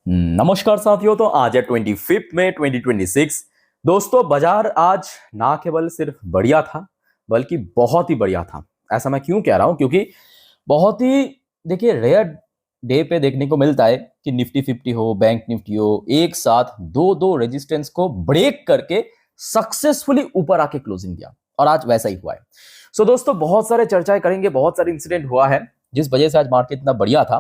नमस्कार साथियों। तो आज है 25 मई 2026। दोस्तों बाजार आज ना केवल सिर्फ बढ़िया था बल्कि बहुत ही बढ़िया था। ऐसा मैं क्यों कह रहा हूं? क्योंकि बहुत ही देखिए रेयर डे पे देखने को मिलता है कि निफ्टी 50 हो, बैंक निफ्टी हो, एक साथ दो दो रेजिस्टेंस को ब्रेक करके सक्सेसफुली ऊपर आके क्लोजिंग दिया। और आज वैसा ही हुआ है। सो दोस्तों बहुत सारे चर्चाएं करेंगे, बहुत सारे इंसिडेंट हुआ है जिस वजह से आज मार्केट इतना बढ़िया था।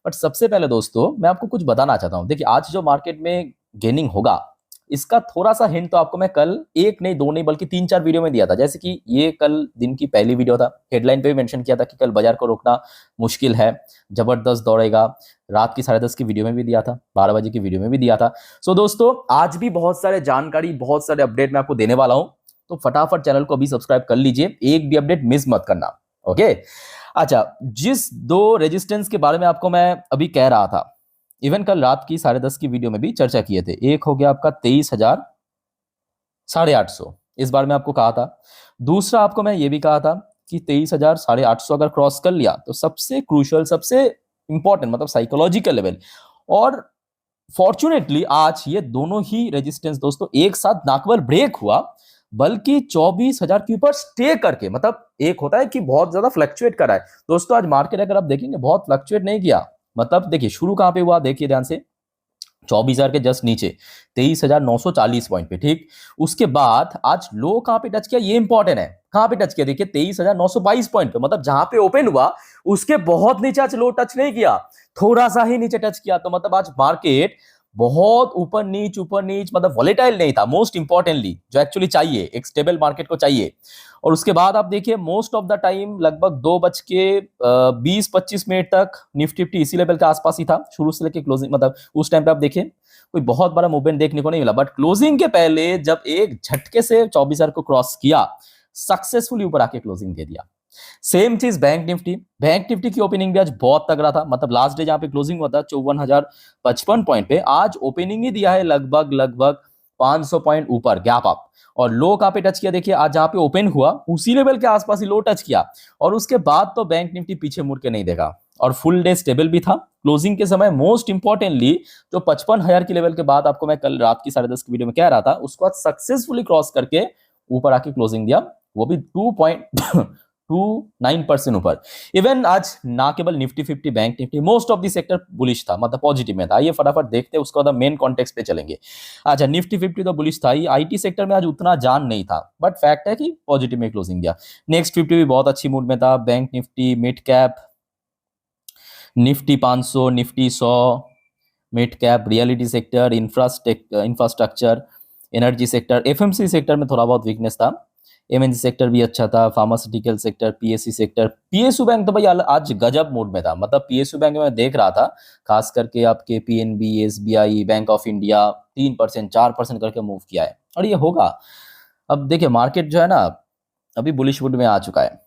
बट सबसे पहले दोस्तों मैं आपको कुछ बताना चाहता हूं। देखिए आज जो मार्केट में गेनिंग होगा इसका थोड़ा सा हिंट तो आपको मैं कल एक नहीं दो नहीं बल्कि तीन चार वीडियो में दिया था। जैसे कि ये कल दिन की पहली वीडियो था, हेडलाइन पे भी मेंशन किया था कि कल बाजार को रोकना मुश्किल है, जबरदस्त दौड़ेगा। रात की 10:30 की वीडियो में भी दिया था, 12 बजे की वीडियो में भी दिया था। सो दोस्तों आज भी बहुत सारे जानकारी, बहुत सारे अपडेट मैं आपको देने वाला हूं। तो फटाफट चैनल को अभी सब्सक्राइब कर लीजिए, एक भी अपडेट मिस मत करना। ओके। अच्छा, जिस दो रेजिस्टेंस के बारे में आपको मैं अभी कह रहा था, इवन कल रात की 10:30 की वीडियो में भी चर्चा किए थे। एक हो गया आपका 23,800, इस बार में आपको कहा था। दूसरा आपको मैं ये भी कहा था कि 23,850 अगर क्रॉस कर लिया तो सबसे क्रूशियल, सबसे इंपॉर्टेंट मतलब साइकोलॉजिकल लेवल। और फॉर्चुनेटली आज ये दोनों ही रेजिस्टेंस दोस्तों एक साथ ना केवल ब्रेक हुआ बल्कि 24,000 के ऊपर स्टे करके, मतलब एक होता है कि बहुत ज्यादा फ्लक्चुएट कर रहा है। दोस्तों आज मार्केट अगर आप देखेंगे बहुत फ्लक्चुएट नहीं किया। मतलब देखिए शुरू कहां पे हुआ, देखिए ध्यान से, 24,000 के जस्ट नीचे 23,940 पॉइंट पे। ठीक, उसके बाद आज लो कहां पे टच किया ये इंपॉर्टेंट है। कहां पे टच किया देखिए 23,922 पॉइंट पे, मतलब जहां पे ओपन हुआ उसके बहुत नीचे आज लो टच नहीं किया, थोड़ा सा ही नीचे टच किया। तो मतलब आज मार्केट बहुत ऊपर नीच मतलब वॉलेटाइल नहीं था। मोस्ट इंपॉर्टेंटली जो एक्चुअली चाहिए, एक स्टेबल मार्केट को चाहिए। और उसके बाद आप देखिए मोस्ट ऑफ द टाइम लगभग 2:20-25 तक निफ्टी इसी लेवल के आसपास ही था शुरू से लेकर क्लोजिंग। मतलब उस टाइम पे आप देखिए कोई बहुत बड़ा मूवमेंट देखने को नहीं मिला। बट क्लोजिंग के पहले जब एक झटके से 24,000 को क्रॉस किया, सक्सेसफुली ऊपर आके क्लोजिंग दे दिया। सेम चीज बैंक निफ्टी की ओपनिंग भी आज बहुत तगड़ा था। मतलब लास्ट डे जहां पे क्लोजिंग हुआ था 54,055 पॉइंट पे, आज ओपनिंग ही दिया है लगभग लगभग 500 पॉइंट ऊपर गैप अप। और लो कहां पे टच किया देखिए, आज जहां पे ओपन हुआ उसी लेवल के आसपास ही लो टच किया। और उसके बाद तो बैंक निफ्टी पीछे मुड़ के नहीं देखा और फुल डे स्टेबल भी था। क्लोजिंग के समय मोस्ट इंपॉर्टेंटली जो 55,000 की लेवल के बाद आपको मैं कल रात की 10:30 की वीडियो में कह रहा था, उसको आज सक्सेसफुली क्रॉस करके ऊपर आके क्लोजिंग दिया, वो भी 2.29% ऊपर। इवन आज ना केवल Nifty 50, bank Nifty, most of the sector bullish था, मतलब पॉजिटिव में था। आइए फटाफट देखते हैं, उसके बाद मेन कॉन्टेक्स्ट पे चलेंगे। अच्छा, निफ्टी 50 तो बुलिश था ही, आईटी सेक्टर में आज उतना जान नहीं था, बट फैक्ट है कि पॉजिटिव में क्लोजिंग दिया। नेक्स्ट 50 भी बहुत अच्छी मूड में था, bank Nifty, mid cap, Nifty 500, Nifty 100, mid cap, reality sector, infrastructure, energy sector, FMC sector में थोड़ा बहुत वीकनेस था। एमएनसी सेक्टर भी अच्छा था, pharmaceutical sector, PSC sector. PSU bank तो भाई आज गजब मूड में था। मतलब पीएसयू बैंक में देख रहा था, खास करके आपके PNB, SBI, bank of India 3% 4% करके मूव किया है। और ये होगा, अब देखिए मार्केट जो है ना अभी बुलिश मूड में आ चुका है।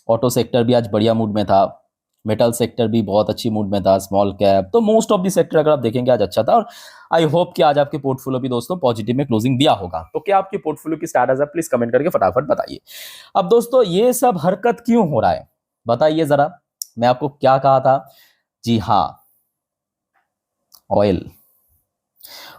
ऑटो सेक्टर भी आज बढ़िया मूड में था, मेटल सेक्टर भी बहुत अच्छी मूड में था, स्मॉल कैप, तो मोस्ट ऑफ द सेक्टर अगर आप देखेंगे आज अच्छा था। और आई होप कि आज आपके पोर्टफोलियो भी दोस्तों पॉजिटिव में क्लोजिंग दिया होगा। तो क्या आपकी पोर्टफोलियो की स्टेटस है, प्लीज कमेंट करके फटाफट बताइए। अब दोस्तों ये सब हरकत क्यों हो रहा है बताइए जरा। मैं आपको क्या कहा था? जी हाँ, ऑयल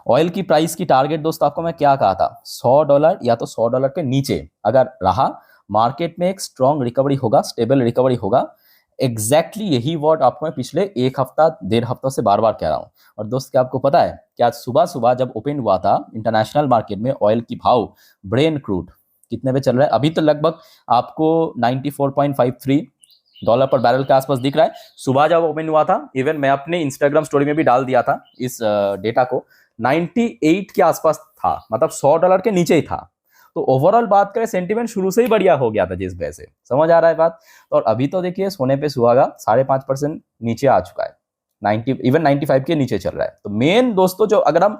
ऑयल की प्राइस की टारगेट दोस्तों आपको मैं क्या कहा था? $100 या तो $100 के नीचे अगर रहा मार्केट में एक स्ट्रॉन्ग रिकवरी होगा, स्टेबल रिकवरी होगा। एग्जैक्टली यही वर्ड आपको मैं पिछले एक हफ्ता डेढ़ हफ्तों से बार बार कह रहा हूं। और दोस्त क्या आपको पता है कि आज सुबह सुबह जब ओपन हुआ था इंटरनेशनल मार्केट में, ऑयल की भाव ब्रेन क्रूड कितने पे चल रहा है? अभी तो लगभग आपको $94.53 पर बैरल के आसपास दिख रहा है। सुबह जब ओपन हुआ था, इवन मैं अपने इंस्टाग्राम स्टोरी में भी डाल दिया था इस डेटा को, 98 के आसपास था, मतलब $100 के नीचे ही था। तो ओवरऑल बात करें सेंटीमेंट शुरू से ही बढ़िया हो गया था जिस वजह से, समझ आ रहा है बात। और अभी तो देखिए सोने पे सुहागा 5.5% नीचे आ चुका है, 90 इवन 95 के नीचे चल रहा है। तो मेन दोस्तों जो अगर हम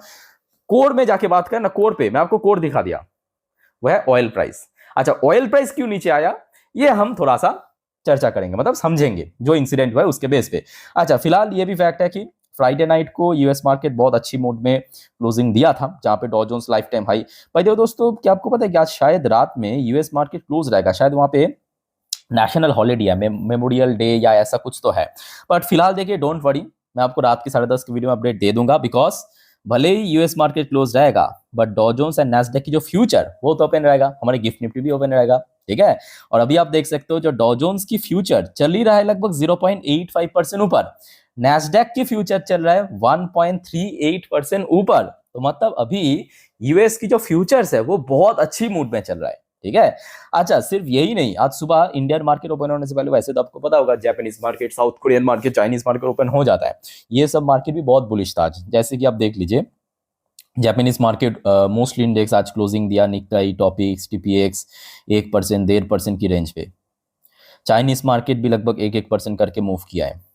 कोर में जाके बात करें ना, कोर पे मैं आपको कोर दिखा दिया, वह है ऑयल प्राइस। अच्छा, ऑयल प्राइस क्यों नीचे आया ये हम थोड़ा सा चर्चा करेंगे, मतलब समझेंगे जो इंसिडेंट हुआ है उसके बेस पे। अच्छा, फिलहाल ये भी फैक्ट है कि फ्राइडे नाइट को यूएस मार्केट बहुत अच्छी मूड में क्लोजिंग दिया था, जहां पे डॉ जोन्स लाइफ टाइम हाई। भाई देखो दोस्तों, क्या आपको पता है कि आज शायद रात में यूएस मार्केट क्लोज रहेगा, शायद वहां पे नेशनल हॉलीडे है, मेमोरियल डे या ऐसा कुछ तो है। बट फिलहाल देखिए डोंट वरी, मैं आपको रात की 10:30 की वीडियो में अपडेट दे दूंगा, बिकॉज भले ही यूएस मार्केट क्लोज रहेगा बट डॉ जोन्स एंड नैस्डैक की जो फ्यूचर वो तो ओपन रहेगा, हमारे गिफ्ट निफ्टी भी ओपन रहेगा, ठीक है। और अभी आप देख सकते हो जो डॉ जोन्स की फ्यूचर चल ही रहा है लगभग 0.85% ऊपर, नैस्डैक की फ्यूचर चल रहा है 1.38% ऊपर। तो मतलब अभी यूएस की जो फ्यूचर्स है वो बहुत अच्छी मूड में चल रहा है, ठीक है। अच्छा, सिर्फ यही नहीं, आज सुबह इंडियन मार्केट ओपन होने से पहले वैसे तो आपको पता होगा Japanese market, south Korean market, Chinese market open हो जाता है, ये सब मार्केट भी बहुत बुलिश था आज। जैसे कि आप देख लीजिए जापानीज मार्केट मोस्टली इंडेक्स आज क्लोजिंग दिया निक्काई, टॉपिक्स, टीपीएक्स 1%, 1.5% की रेंज पे। चाइनीज मार्केट भी लगभग 1% करके मूव किया है।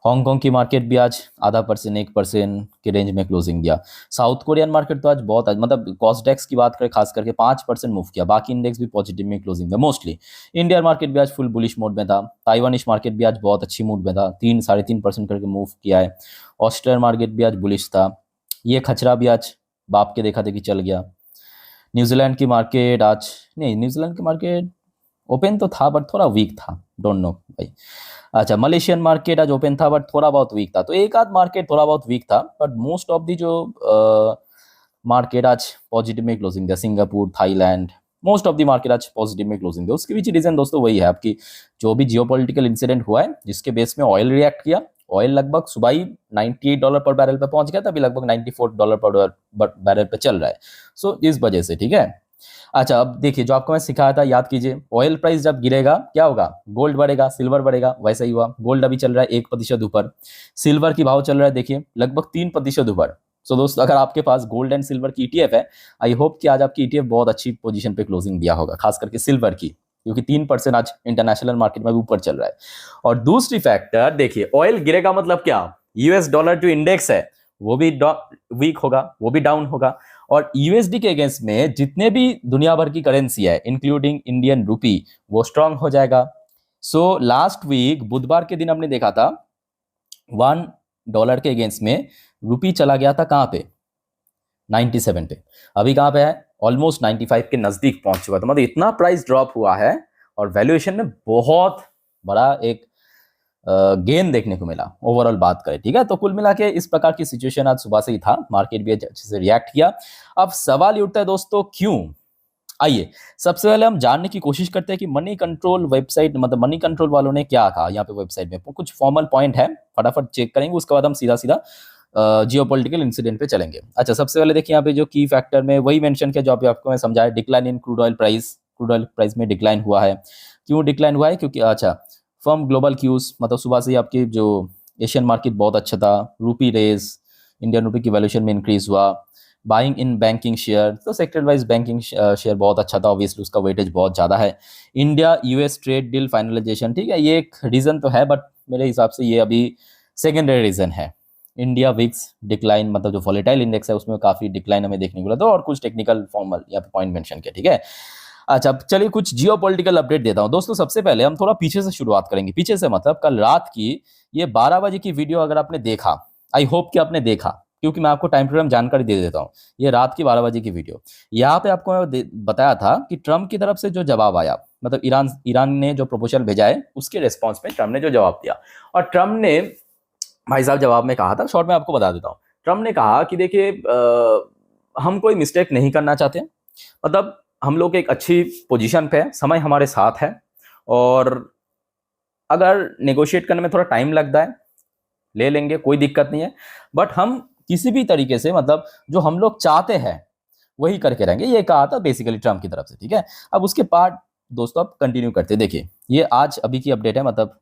हांगकांग की मार्केट भी आज 0.5%, 1% के रेंज में क्लोजिंग दिया। साउथ कोरियन मार्केट तो आज बहुत मतलब कॉस्डेक्स की बात करें खास करके 5% मूव किया, बाकी इंडेक्स भी पॉजिटिव में क्लोजिंग था मोस्टली। इंडियन मार्केट भी आज फुल बुलिश मोड में था। ताइवानिश मार्केट भी आज बहुत अच्छी मूड में था, 3-3.5% करके मूव किया है। ऑस्ट्रेलियन मार्केट भी आज बुलिश था। ये खचरा भी आज बाप के देखा देखी चल गया। न्यूजीलैंड की मार्केट आज नहीं, न्यूजीलैंड की मार्केट ओपन तो था बट थोड़ा वीक था, डोंट नो भाई। अच्छा, मलेशियन मार्केट आज ओपन था बट थोड़ा बहुत वीक था, तो एक आध मार्केट थोड़ा बहुत वीक था, बट मोस्ट ऑफ दी जो मार्केट आज पॉजिटिव में क्लोजिंग दिया। Singapore, Thailand, most of the market आज पॉजिटिव में क्लोजिंग दिया। उसके पीछे रीजन दोस्तों वही है आपकी, जो भी जियोपॉलिटिकल इंसिडेंट हुआ है जिसके बेस में ऑयल रिएक्ट किया। ऑयल लगभग सुबह ही $98 पर बैरल पे पहुंच गया था, अभी लगभग $94 पर बैरल पे चल रहा है। सो इस वजह से, ठीक है। अच्छा, अब देखिए जो आपको मैं सिखाया था याद कीजिए, ऑयल प्राइस जब गिरेगा क्या होगा, गोल्ड बढ़ेगा, सिल्वर बढ़ेगा, वैसा ही हुआ। गोल्ड अभी चल रहा है 1% ऊपर, सिल्वर की भाव चल रहा है देखिए लगभग 3% ऊपर। सो दोस्तों अगर आपके पास गोल्ड एंड सिल्वर की ईटीएफ है, आई होप कि आज आपकी ईटीएफ बहुत अच्छी पोजीशन पे क्लोजिंग दिया होगा, खास करके सिल्वर की, क्योंकि 3% आज इंटरनेशनल मार्केट में भी ऊपर चल रहा है। और दूसरी फैक्टर देखिए, ऑयल गिरेगा मतलब क्या, यूएस डॉलर जो इंडेक्स है वो भी वीक होगा, वो भी डाउन होगा। और यूएसडी के अगेंस्ट में जितने भी दुनिया भर की करेंसी है इंक्लूडिंग इंडियन रूपी, वो स्ट्रांग हो जाएगा। सो लास्ट वीक बुधवार के दिन हमने देखा था $1 के अगेंस्ट में रूपी चला गया था कहां पे, 97 पे। अभी कहां पे है, ऑलमोस्ट 95 के नजदीक पहुंच चुका। तो मतलब इतना प्राइस ड्रॉप हुआ है और वैल्यूएशन में बहुत बड़ा एक गेन देखने को मिला ओवरऑल बात करें, ठीक है। तो कुल मिला के इस प्रकार की सिचुएशन आज सुबह से ही था, मार्केट भी अच्छे से रिएक्ट किया। अब सवाल ये उठता है दोस्तों क्यों, आइए सबसे पहले हम जानने की कोशिश करते हैं कि मनी कंट्रोल वेबसाइट, मतलब मनी कंट्रोल वालों ने क्या कहा यहाँ पे वेबसाइट में। कुछ फॉर्मल पॉइंट है, फटाफट चेक करेंगे, उसके बाद हम सीधा सीधा जियोपॉलिटिकल इंसिडेंट पे चलेंगे। अच्छा, सबसे पहले देखिए यहाँ पे जो की फैक्टर में वही मेंशन किया जो अभी आपको मैं समझाया, decline in crude oil price. Crude oil price में डिक्लाइन हुआ है, क्यों डिक्लाइन हुआ है, क्योंकि अच्छा फर्म ग्लोबल क्यूज, मतलब सुबह से ही आपकी जो एशियन मार्केट बहुत अच्छा था, रूपी रेज, इंडियन रूपी की वैल्यूएशन में इंक्रीज हुआ। बाइंग इन बैंकिंग शेयर, तो सेक्टर वाइज बैंकिंग शेयर बहुत अच्छा था, ऑब्वियसली उसका वेटेज बहुत ज़्यादा है। India US trade deal finalisation, ठीक है, ये एक रीज़न तो है बट मेरे हिसाब से ये अभी सेकेंडरी रीज़न है। इंडिया विक्स डिक्लाइन, मतलब जो वॉलेटाइल इंडेक्स है उसमें काफ़ी डिक्लाइन हमें देखने को मिला था, और कुछ टेक्निकल फॉर्मल यहाँ पे पॉइंट मेंशन किया, ठीक है। अच्छा, अब चलिए कुछ जियोपॉलिटिकल अपडेट देता हूं दोस्तों। सबसे पहले हम थोड़ा पीछे से शुरुआत करेंगे, पीछे से मतलब कल रात की ये 12 बजे की वीडियो अगर आपने देखा, आई होप कि आपने देखा, क्योंकि मैं आपको टाइम टू टाइम जानकारी दे देता हूं। ये रात की 12 बजे की वीडियो, यहाँ पे आपको मैं बताया था कि ट्रम्प की तरफ से जो जवाब आया, मतलब ईरान ने जो प्रपोजल भेजा है उसके रिस्पॉन्स में ट्रम्प ने जो जवाब दिया, और ट्रम्प ने भाई साहब जवाब में कहा था, शॉर्ट में आपको बता देता हूँ। ट्रम्प ने कहा कि देखिए हम कोई मिस्टेक नहीं करना चाहते, मतलब हम लोग एक अच्छी पोजीशन पे है, समय हमारे साथ है, और अगर नेगोशिएट करने में थोड़ा टाइम लगता है ले लेंगे, कोई दिक्कत नहीं है, बट हम किसी भी तरीके से मतलब जो हम लोग चाहते हैं वही करके रहेंगे, ये कहा था बेसिकली ट्रम्प की तरफ से, ठीक है। अब उसके बाद दोस्तों आप कंटिन्यू करते, देखिए ये आज अभी की अपडेट है, मतलब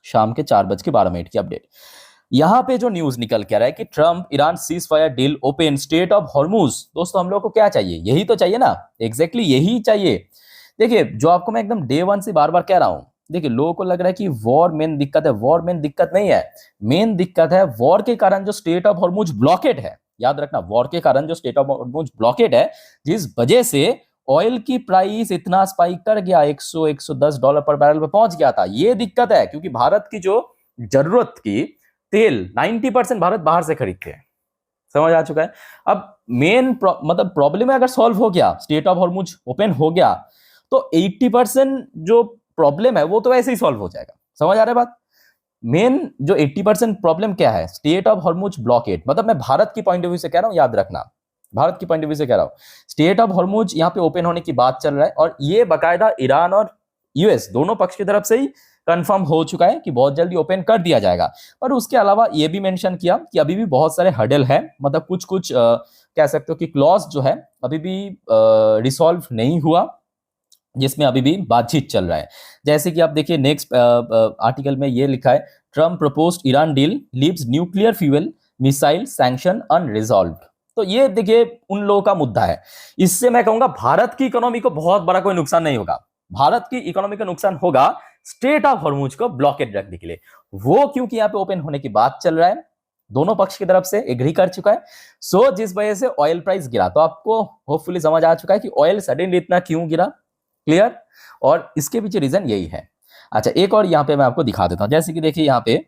शाम के 4:12 की अपडेट। यहां पे जो न्यूज निकल के आ रहा है कि Trump Iran cease fire deal open, state of Hormuz. दोस्तों हम लोग को क्या चाहिए, यही तो चाहिए ना, एग्जैक्टली यही चाहिए। देखिए जो आपको मैं एकदम डे वन से बार बार कह रहा हूं, देखिए लोगों को लग रहा है कि वॉर मेन दिक्कत है, वॉर मेन दिक्कत नहीं है। मेन दिक्कत है वॉर के कारण जो स्टेट ऑफ हॉर्मुज ब्लॉकेड है, याद रखना, वॉर के कारण जो स्टेट ऑफ हॉर्मुज ब्लॉकेड है, जिस वजह से ऑयल की प्राइस इतना स्पाइक कर गया, 100-110 डॉलर पर बैरल पे पहुंच गया था, ये दिक्कत है। क्योंकि भारत की जो जरूरत की तेल 90% भारत बाहर से खरीदते हैं, समझ आ चुका है। अब मेन मतलब प्रॉब्लम है, अगर सॉल्व हो गया, स्टेट ऑफ हॉर्मुज ओपन हो गया, तो 80% जो प्रॉब्लम है वो तो ऐसे ही सॉल्व हो जाएगा, समझ आ रहा है बात। मेन जो 80% प्रॉब्लम क्या है, स्टेट ऑफ हॉर्मुज ब्लॉकेड, मतलब मैं भारत की पॉइंट ऑफ व्यू से कह रहा हूं, याद रखना, भारत की पॉइंट ऑफ व्यू से कह रहा हूं। स्टेट ऑफ हॉर्मुज यहाँ पे ओपन होने की बात चल रहा है, और ये बाकायदा ईरान और यूएस दोनों पक्ष की तरफ से ही कंफर्म हो चुका है कि बहुत जल्दी ओपन कर दिया जाएगा। पर उसके अलावा ये भी मेंशन किया कि अभी भी बहुत सारे हर्डल है, मतलब कुछ कुछ कह सकते हो कि क्लॉज जो है अभी भी रिसॉल्व नहीं हुआ, जिसमें अभी भी बातचीत चल रहा है। जैसे कि आप देखिए नेक्स्ट आर्टिकल में ये लिखा है, Trump proposed Iran deal leaves nuclear fuel missile sanction unresolved. तो ये देखिए उन लोगों का मुद्दा है। इससे मैं कहूंगा भारत की इकोनॉमी को बहुत बड़ा कोई नुकसान नहीं होगा। भारत की इकोनॉमी का नुकसान होगा स्टेट ऑफ हॉर्मुज को ब्लॉकेड रखने के लिए, वो क्योंकि यहाँ पे ओपन होने की बात चल रहा है, दोनों पक्ष की तरफ से एग्री कर चुका है। सो जिस वजह से ऑयल प्राइस गिरा, तो आपको होपफुली समझ आ चुका है कि ऑयल सडनली इतना क्यों गिरा। क्लियर? और इसके पीछे रीजन यही है। अच्छा, एक और यहाँ पे मैं आपको दिखा देता हूँ। जैसे कि देखिए यहाँ पे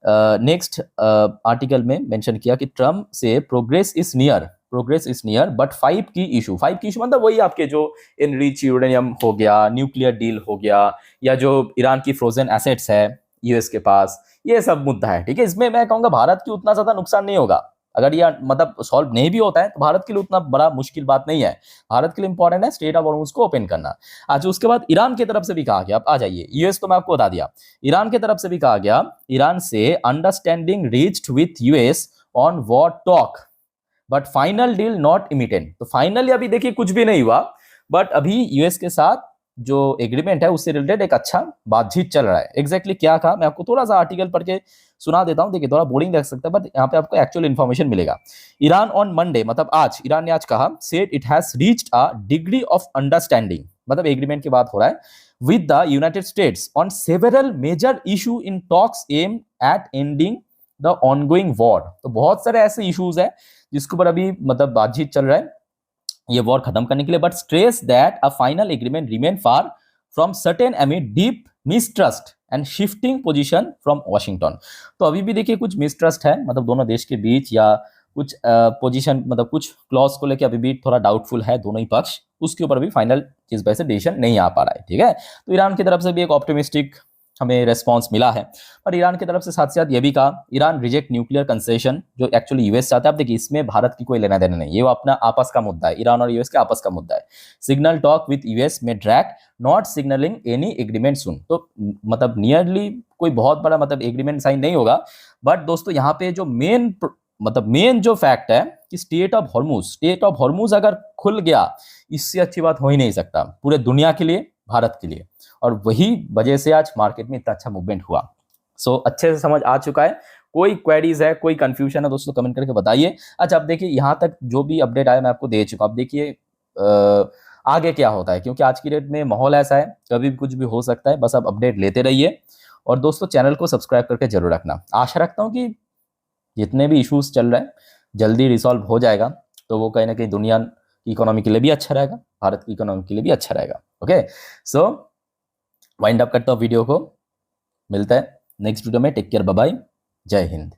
नेक्स्ट आर्टिकल में मेंशन किया कि ट्रम्प से प्रोग्रेस इज नियर बट 5 की इशू मतलब वही आपके जो एनरिच यूरेनियम हो गया, न्यूक्लियर डील हो गया, या जो ईरान की फ्रोजन एसेट्स है यूएस के पास, ये सब मुद्दा है। ठीक है, इसमें मैं कहूंगा भारत की उतना ज्यादा नुकसान नहीं होगा। अगर ये मतलब सॉल्व नहीं भी होता है तो भारत के लिए उतना बड़ा मुश्किल बात नहीं है। भारत के लिए इंपॉर्टेंट है स्टेट ऑफ हॉर्मुज को ओपन करना। आज उसके बाद ईरान की तरफ से भी कहा गया, आप आ जाइए, यूएस तो मैं आपको बता दिया, ईरान की तरफ से भी कहा गया, ईरान से understanding reached with US on war talk but final deal not imminent. तो फाइनली अभी देखिए कुछ भी नहीं हुआ, बट अभी यूएस के साथ जो एग्रीमेंट है उससे रिलेटेड एक अच्छा बातचीत चल रहा है। एग्जैक्टली क्या कहा, मैं आपको थोड़ा सा आर्टिकल पढ़ के सुना देता हूं। देखिए थोड़ा बोरिंग लग सकता है, बट यहाँ पे आपको एक्चुअल इन्फॉर्मेशन मिलेगा। ईरान ऑन मंडे, मतलब आज, ईरान ने आज कहा, said it has reached a degree of understanding, मतलब एग्रीमेंट की बात हो रहा है, with the United States on several major issue in talks aimed at ending the ongoing war. तो बहुत सारे ऐसे इश्यूज है जिसके ऊपर अभी मतलब बातचीत चल रहा है ये वॉर खत्म करने के लिए, but stress that a final agreement remain far from certain एमिड deep mistrust and shifting position from Washington. तो अभी भी देखिए कुछ मिसट्रस्ट है, मतलब दोनों देश के बीच, या कुछ पोजीशन, मतलब कुछ क्लॉज को लेकर अभी भी थोड़ा डाउटफुल है दोनों ही पक्ष, उसके ऊपर भी फाइनल चीज वैसे डिसीजन नहीं आ पा रहा है। ठीक है, तो ईरान की तरफ से भी एक ऑप्टिमिस्टिक हमें रेस्पॉन्स मिला है। पर ईरान की तरफ से साथ साथ ये भी कहा, ईरान रिजेक्ट न्यूक्लियर कंसेशन, जो एक्चुअली यूएस चाहता है। आप देखिए इसमें भारत की कोई लेना देना नहीं, ये वो अपना आपस का मुद्दा है, ईरान और यूएस के आपस का मुद्दा है। सिग्नल टॉक विद यूएस में drag not signalling any agreement soon. तो मतलब नियरली कोई बहुत बड़ा मतलब एग्रीमेंट साइन नहीं होगा। बट दोस्तों यहाँ पे जो मेन जो फैक्ट है कि स्टेट ऑफ हॉर्मुज अगर खुल गया, इससे अच्छी बात हो ही नहीं सकता पूरे दुनिया के लिए, भारत के लिए। और वही वजह से आज मार्केट में इतना अच्छा मूवमेंट हुआ। सो अच्छे से समझ आ चुका है? कोई क्वेरीज है, कोई कंफ्यूजन है दोस्तों, कमेंट करके बताइए। अच्छा, अब देखिए यहाँ तक जो भी अपडेट आया मैं आपको दे चुका। अब देखिए आगे क्या होता है, क्योंकि आज की डेट में माहौल ऐसा है, कभी भी कुछ भी हो सकता है। बस आप अपडेट लेते रहिए, और दोस्तों चैनल को सब्सक्राइब करके जरूर रखना। आशा रखता हूँ कि जितने भी इश्यूज चल रहे हैं जल्दी रिसॉल्व हो जाएगा, तो वो कहीं ना कहीं दुनिया की इकोनॉमी के लिए भी अच्छा रहेगा, भारत की इकोनॉमी के लिए भी अच्छा रहेगा। ओके, सो वाइंड अप करता हूँ वीडियो को, मिलता है नेक्स्ट वीडियो में। टेक केयर, बाय बाय, जय हिंद।